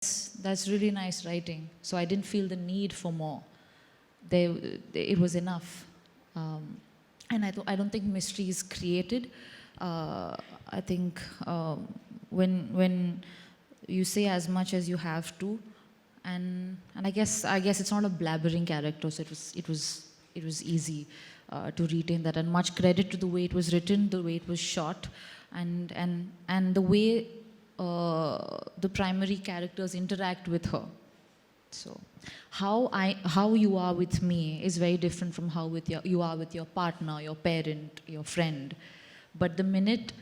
That's really nice writing. So I didn't feel the need for more. It was enough. And I don't think mystery is created. I think when you say as much as you have to, and I guess it's not a blabbering character, so it was easy to retain that. And much credit to the way it was written, the way it was shot, and the way the primary characters interact with her. So how you are with me is very different from how you are with your partner, your parent, your friend. But the minute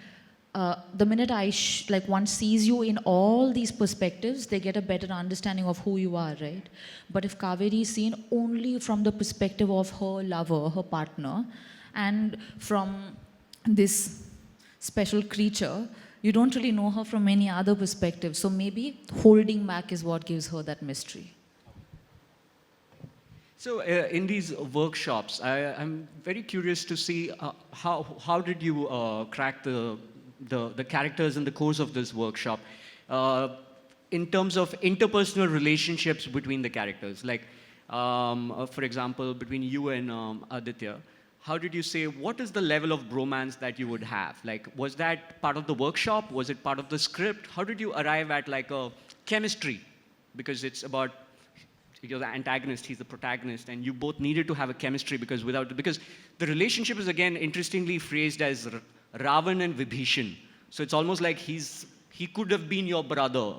like one sees you in all these perspectives, they get a better understanding of who you are, right? But if Kaveri is seen only from the perspective of her lover, her partner, and from this special creature, you don't really know her from any other perspective. So maybe holding back is what gives her that mystery. So in these workshops, I'm very curious to see how did you crack the characters in the course of this workshop in terms of interpersonal relationships between the characters. Like, for example, between you and Aditya, how did you say, what is the level of bromance that you would have? Like, was that part of the workshop? Was it part of the script? How did you arrive at like a chemistry? Because it's about, you're the antagonist, he's the protagonist, and you both needed to have a chemistry because the relationship is again interestingly phrased as Ravan and Vibhishan. So it's almost like he could have been your brother,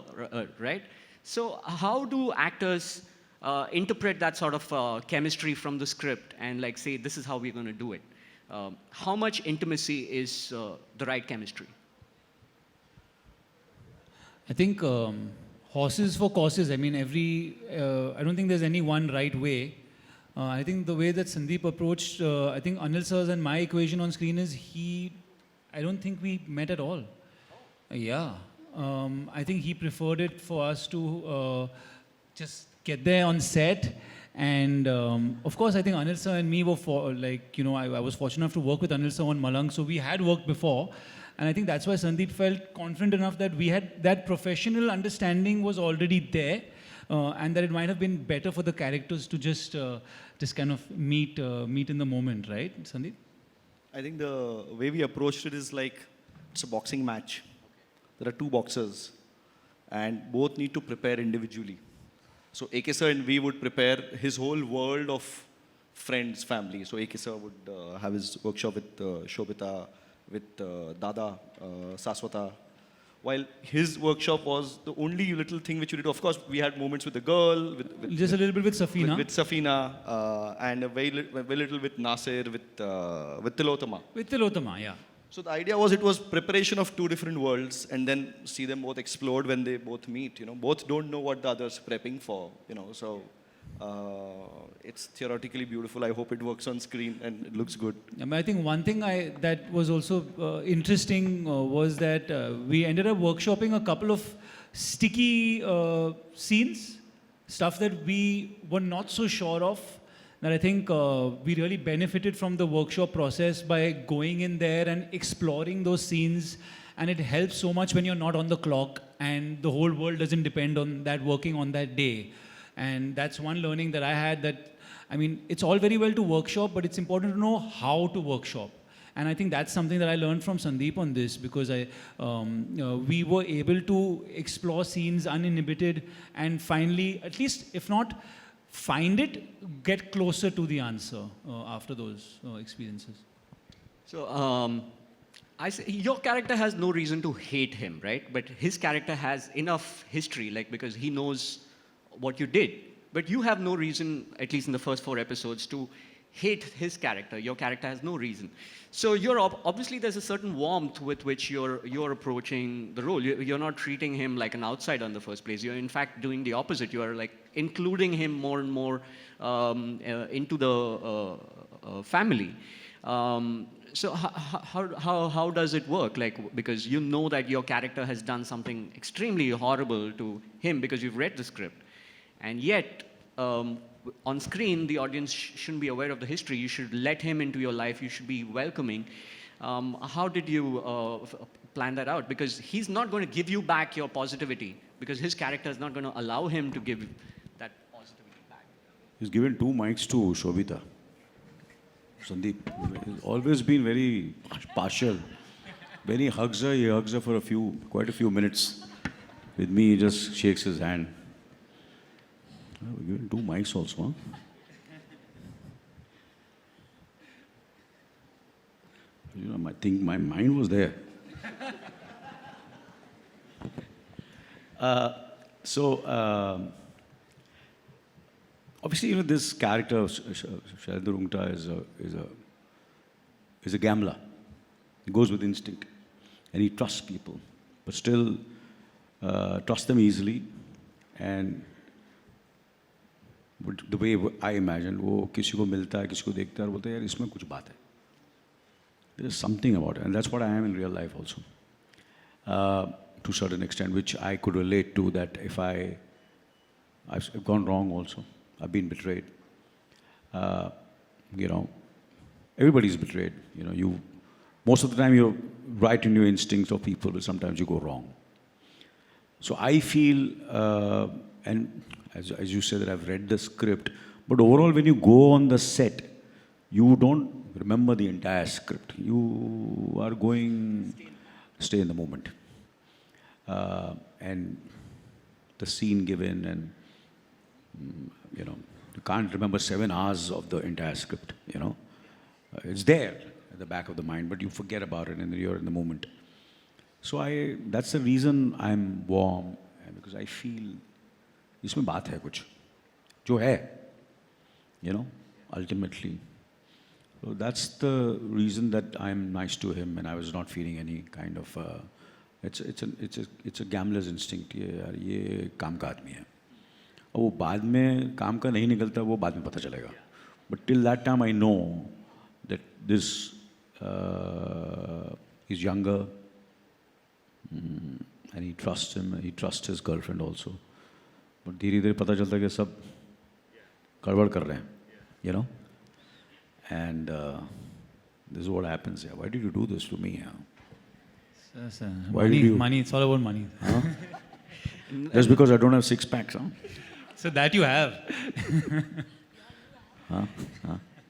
right? So how do actors interpret that sort of chemistry from the script and like say, this is how we're going to do it? How much intimacy is the right chemistry? I think horses for courses. I mean, I don't think there's any one right way. I think the way that Sandeep approached, I think Anil sir's and my equation on screen is I don't think we met at all. Yeah. I think he preferred it for us to just get there on set. And of course, I think Anil sir and me were I was fortunate enough to work with Anil sir on Malang. So we had worked before. And I think that's why Sandeep felt confident enough that we had that professional understanding was already there. And that it might have been better for the characters to just kind of meet in the moment, right, Sandeep? I think the way we approached it is like it's a boxing match. There are two boxers, and both need to prepare individually. So AK sir and we would prepare his whole world of friends, family. So AK sir would have his workshop with Shobita, with Dada, Saswata. While his workshop was the only little thing which we did. Of course, we had moments with the girl. Just a little bit with Safina. With Safina, and very little with Nasir, with Tilotama. With Tilotama, yeah. So the idea was it was preparation of two different worlds and then see them both explode when they both meet. Both don't know what the other's prepping for. So it's theoretically beautiful. I hope it works on screen and it looks good. I think one thing that was also interesting was that we ended up workshopping a couple of sticky scenes, stuff that we were not so sure of, that I think we really benefited from the workshop process by going in there and exploring those scenes. And it helps so much when you're not on the clock and the whole world doesn't depend on that working on that day. And that's one learning that I had, that, I mean, it's all very well to workshop, but it's important to know how to workshop. And I think that's something that I learned from Sandeep on this, because we were able to explore scenes uninhibited and finally, at least if not find it, get closer to the answer after those experiences. So your character has no reason to hate him, right? But his character has enough history, like, because he knows what you did. But you have no reason, at least in the first 4 episodes, to hate his character. Your character has no reason. So you're obviously there's a certain warmth with which you're approaching the role. You're not treating him like an outsider in the first place. You're in fact doing the opposite. You are like including him more and more into the family. So how does it work? Like, because you know that your character has done something extremely horrible to him because you've read the script. And yet, on screen, the audience shouldn't be aware of the history. You should let him into your life. You should be welcoming. How did you plan that out? Because he's not going to give you back your positivity, because his character is not going to allow him to give that positivity back. He's given 2 mics to Shobita. Sandeep, he's always been very partial. When he hugs her for quite a few minutes. With me, he just shakes his hand. Oh, we're given 2 mics also, huh? You know, I think my mind was there. Obviously, you know, this character, Shailendra Rungta, is a gambler. He goes with instinct. And he trusts people. But still, trusts them easily. And the way I imagine, वो किसी को मिलता है, किसी को देखता है और बोलता है यार इसमें कुछ बात है. There is something about it, and that's what I am in real life also. To a certain extent, which I could relate to, that if I've gone wrong also, I've been betrayed. You know, everybody's betrayed. You know, most of the time you're right in your instincts of people, but sometimes you go wrong. So I feel, and as you said that I've read the script, but overall when you go on the set, you don't remember the entire script. You are going, stay in the moment. And the scene given, and you know, you can't remember 7 hours of the entire script, you know. It's there at the back of the mind, but you forget about it and you're in the moment. So that's the reason I'm warm, because I feel इसमें बात है कुछ जो है, you know, ultimately. So that's the reason that I'm nice to him, and I was not feeling any kind of it's a gambler's instinct. ये काम का आदमी है, और वो बाद में काम का नहीं निकलता, वो बाद में पता चलेगा. But till that time I know that this is younger, and he trusts him, he trusts his girlfriend also. But धीरे धीरे पता चलता है कि सब गड़बड़ कर रहे हैं, you know. And this is what happens here. Why did you do this to me? Sir, Why money, did you? money. It's all about money. Huh? Just because I don't have 6 packs, huh? So that you have. Huh?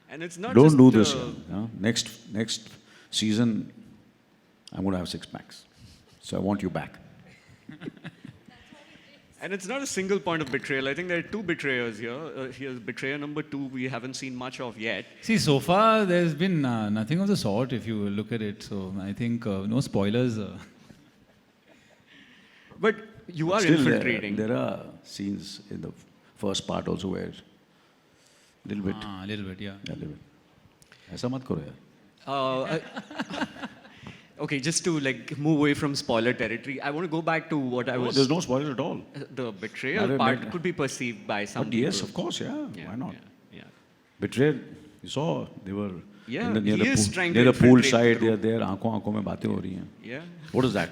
And it's not Don't just do this. Huh? Next season, I'm going to have 6 packs. So I want you back. And it's not a single point of betrayal. I think there are 2 betrayers here. Here's betrayer number 2 we haven't seen much of yet. See, so far there's been nothing of the sort if you look at it. So I think no spoilers. But you are Still, infiltrating. there are scenes in the first part also where little bit. A little bit, yeah. Yeah, little bit. ऐसा मत करो यार. Okay, just to like move away from spoiler territory, I want to go back to what I was. There's no spoilers at all. The betrayal part could be perceived by some But people. yes, of course, yeah. Why not? Yeah. Betrayed. You saw they were Yeah, near he the is pool, trying near to the pool infiltrate side. the They are group. there. आंखों में बातें हो रही हैं. Yeah, What is that?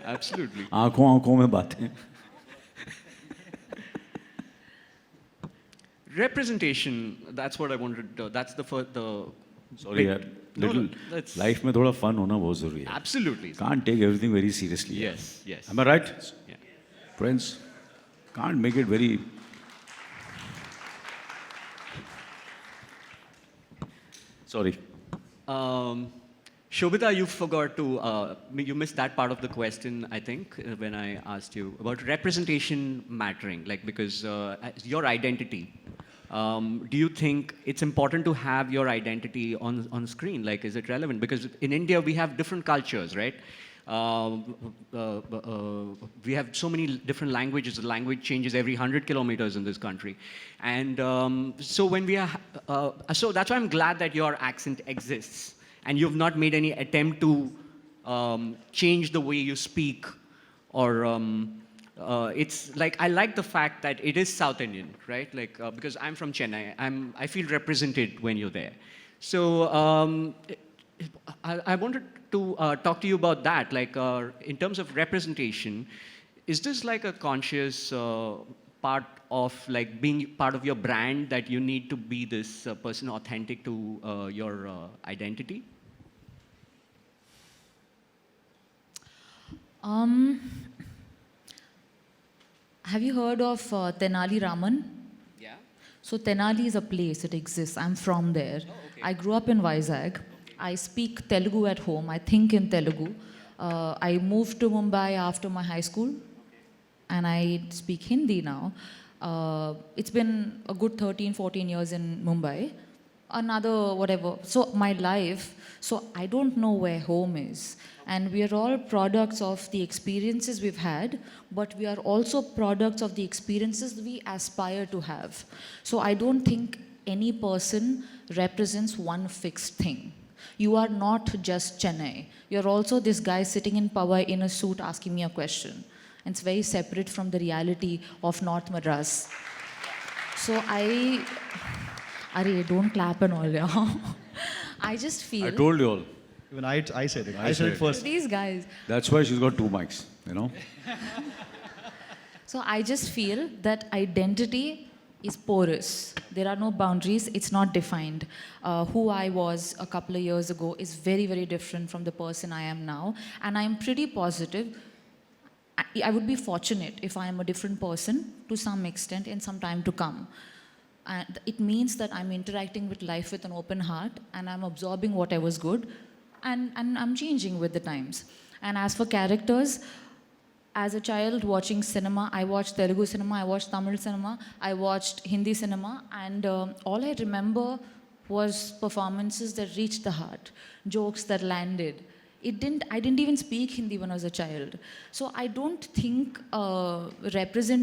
absolutely. आंखों में बातें. Representation, that's what I wanted to, that's the first, the... Sorry, यार. Little that's... life में थोड़ा fun होना बहुत जरूरी है. Absolutely. Can't take everything very seriously. Yes, yes. Am I right? Yeah. Friends, can't make it very... Sorry. Shobita, you forgot to, you missed that part of the question, I think, when I asked you about representation mattering, like because your identity. Do you think it's important to have your identity on screen? Like, is it relevant? Because in India, we have different cultures, right? We have so many different languages. The language changes every 100 kilometers in this country. And so when we are, so that's why I'm glad that your accent exists. And you've not made any attempt to change the way you speak, or it's like, I like the fact that it is South Indian, right? Like, because I'm from Chennai, I feel represented when you're there. So I wanted to talk to you about that. Like, in terms of representation, is this like a conscious part of like being part of your brand, that you need to be this person authentic to your identity? Um, have you heard of Tenali Raman? Yeah. So Tenali is a place, it exists. I'm from there. Oh, okay. I grew up in Vizag. I speak Telugu at home. I think in Telugu. I moved to Mumbai after my high school and I speak Hindi now. It's been a good 13, 14 years in Mumbai. Another whatever. So my life, so I don't know where home is. And we are all products of the experiences we've had, but we are also products of the experiences we aspire to have. So I don't think any person represents one fixed thing. You are not just Chennai. You're also this guy sitting in Powai in a suit asking me a question. And it's very separate from the reality of North Madras. So Arey, don't clap and all, yeah. I just feel... I told you all. Even I said it. I I said said it it. first. These guys. That's why she's got 2 mics, you know. So I just feel that identity is porous. There are no boundaries. It's not defined. Who I was a couple of years ago is very, very different from the person I am now. And I'm pretty positive. I would be fortunate if I am a different person to some extent in some time to come. And it means that I'm interacting with life with an open heart and I'm absorbing whatever's good and I'm changing with the times. And as for characters, as a child watching cinema, I watched Telugu cinema, I watched Tamil cinema, I watched Hindi cinema, and all I remember was performances that reached the heart, jokes that landed. I didn't even speak Hindi when I was a child. So I don't think representation